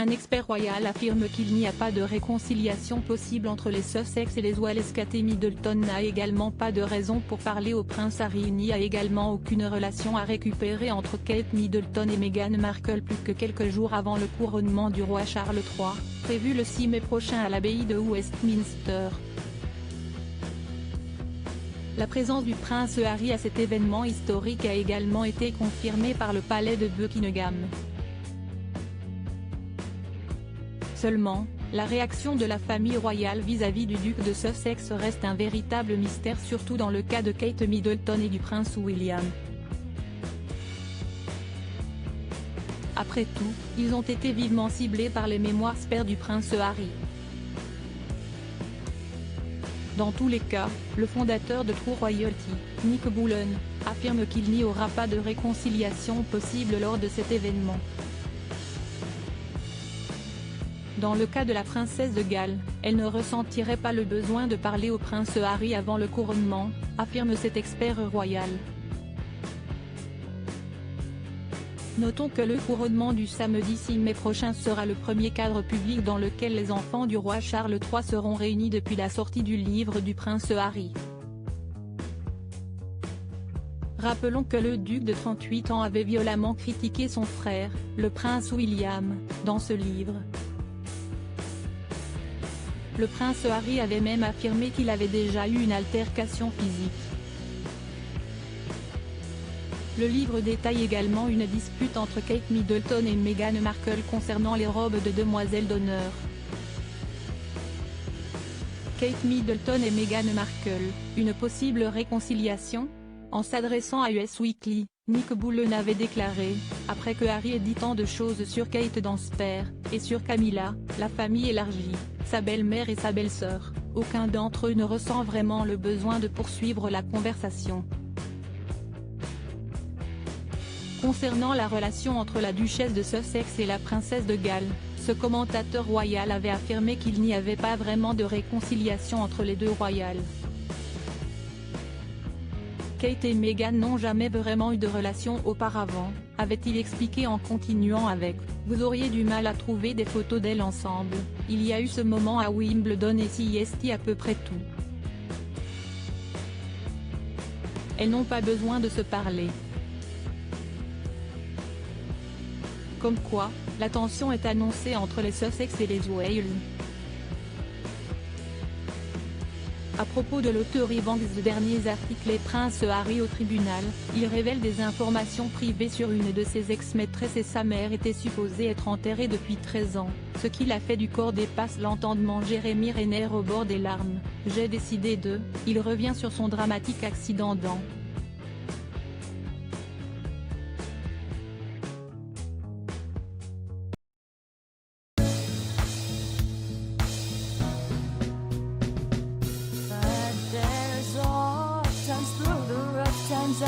Un expert royal affirme qu'il n'y a pas de réconciliation possible entre les Sussex et les Wales. Kate Middleton n'a également pas de raison pour parler au prince Harry. Il n'y a également aucune relation à récupérer entre Kate Middleton et Meghan Markle plus que quelques jours avant le couronnement du roi Charles III, prévu le 6 mai prochain à l'abbaye de Westminster. La présence du prince Harry à cet événement historique a également été confirmée par le palais de Buckingham. Seulement, la réaction de la famille royale vis-à-vis du duc de Sussex reste un véritable mystère, surtout dans le cas de Kate Middleton et du prince William. Après tout, ils ont été vivement ciblés par les mémoires spare du prince Harry. Dans tous les cas, le fondateur de True Royalty, Nick Bullen, affirme qu'il n'y aura pas de réconciliation possible lors de cet événement. Dans le cas de la princesse de Galles, elle ne ressentirait pas le besoin de parler au prince Harry avant le couronnement, affirme cet expert royal. Notons que le couronnement du samedi 6 mai prochain sera le premier cadre public dans lequel les enfants du roi Charles III seront réunis depuis la sortie du livre du prince Harry. Rappelons que le duc de 38 ans avait violemment critiqué son frère, le prince William, dans ce livre. Le prince Harry avait même affirmé qu'il avait déjà eu une altercation physique. Le livre détaille également une dispute entre Kate Middleton et Meghan Markle concernant les robes de demoiselles d'honneur. Kate Middleton et Meghan Markle, une possible réconciliation? En s'adressant à Us Weekly, Nick Bullen avait déclaré, après que Harry ait dit tant de choses sur Kate dans Spare, et sur Camilla, la famille élargie, sa belle-mère et sa belle-sœur, aucun d'entre eux ne ressent vraiment le besoin de poursuivre la conversation. Concernant la relation entre la duchesse de Sussex et la princesse de Galles, ce commentateur royal avait affirmé qu'il n'y avait pas vraiment de réconciliation entre les deux royales. Kate et Meghan n'ont jamais vraiment eu de relation auparavant, avait-il expliqué en continuant avec « Vous auriez du mal à trouver des photos d'elles ensemble, il y a eu ce moment à Wimbledon et c'est à peu près tout. Elles n'ont pas besoin de se parler. » Comme quoi, la tension est annoncée entre les Sussex et les Wales. À propos de l'auteur Evans de derniers articles et Prince Harry au tribunal, il révèle des informations privées sur une de ses ex-maîtresses et sa mère était supposée être enterrée depuis 13 ans, ce qui l'a fait du corps dépasse l'entendement. Jeremy Renner au bord des larmes, j'ai décidé de, il revient sur son dramatique accident dans Times through the rough times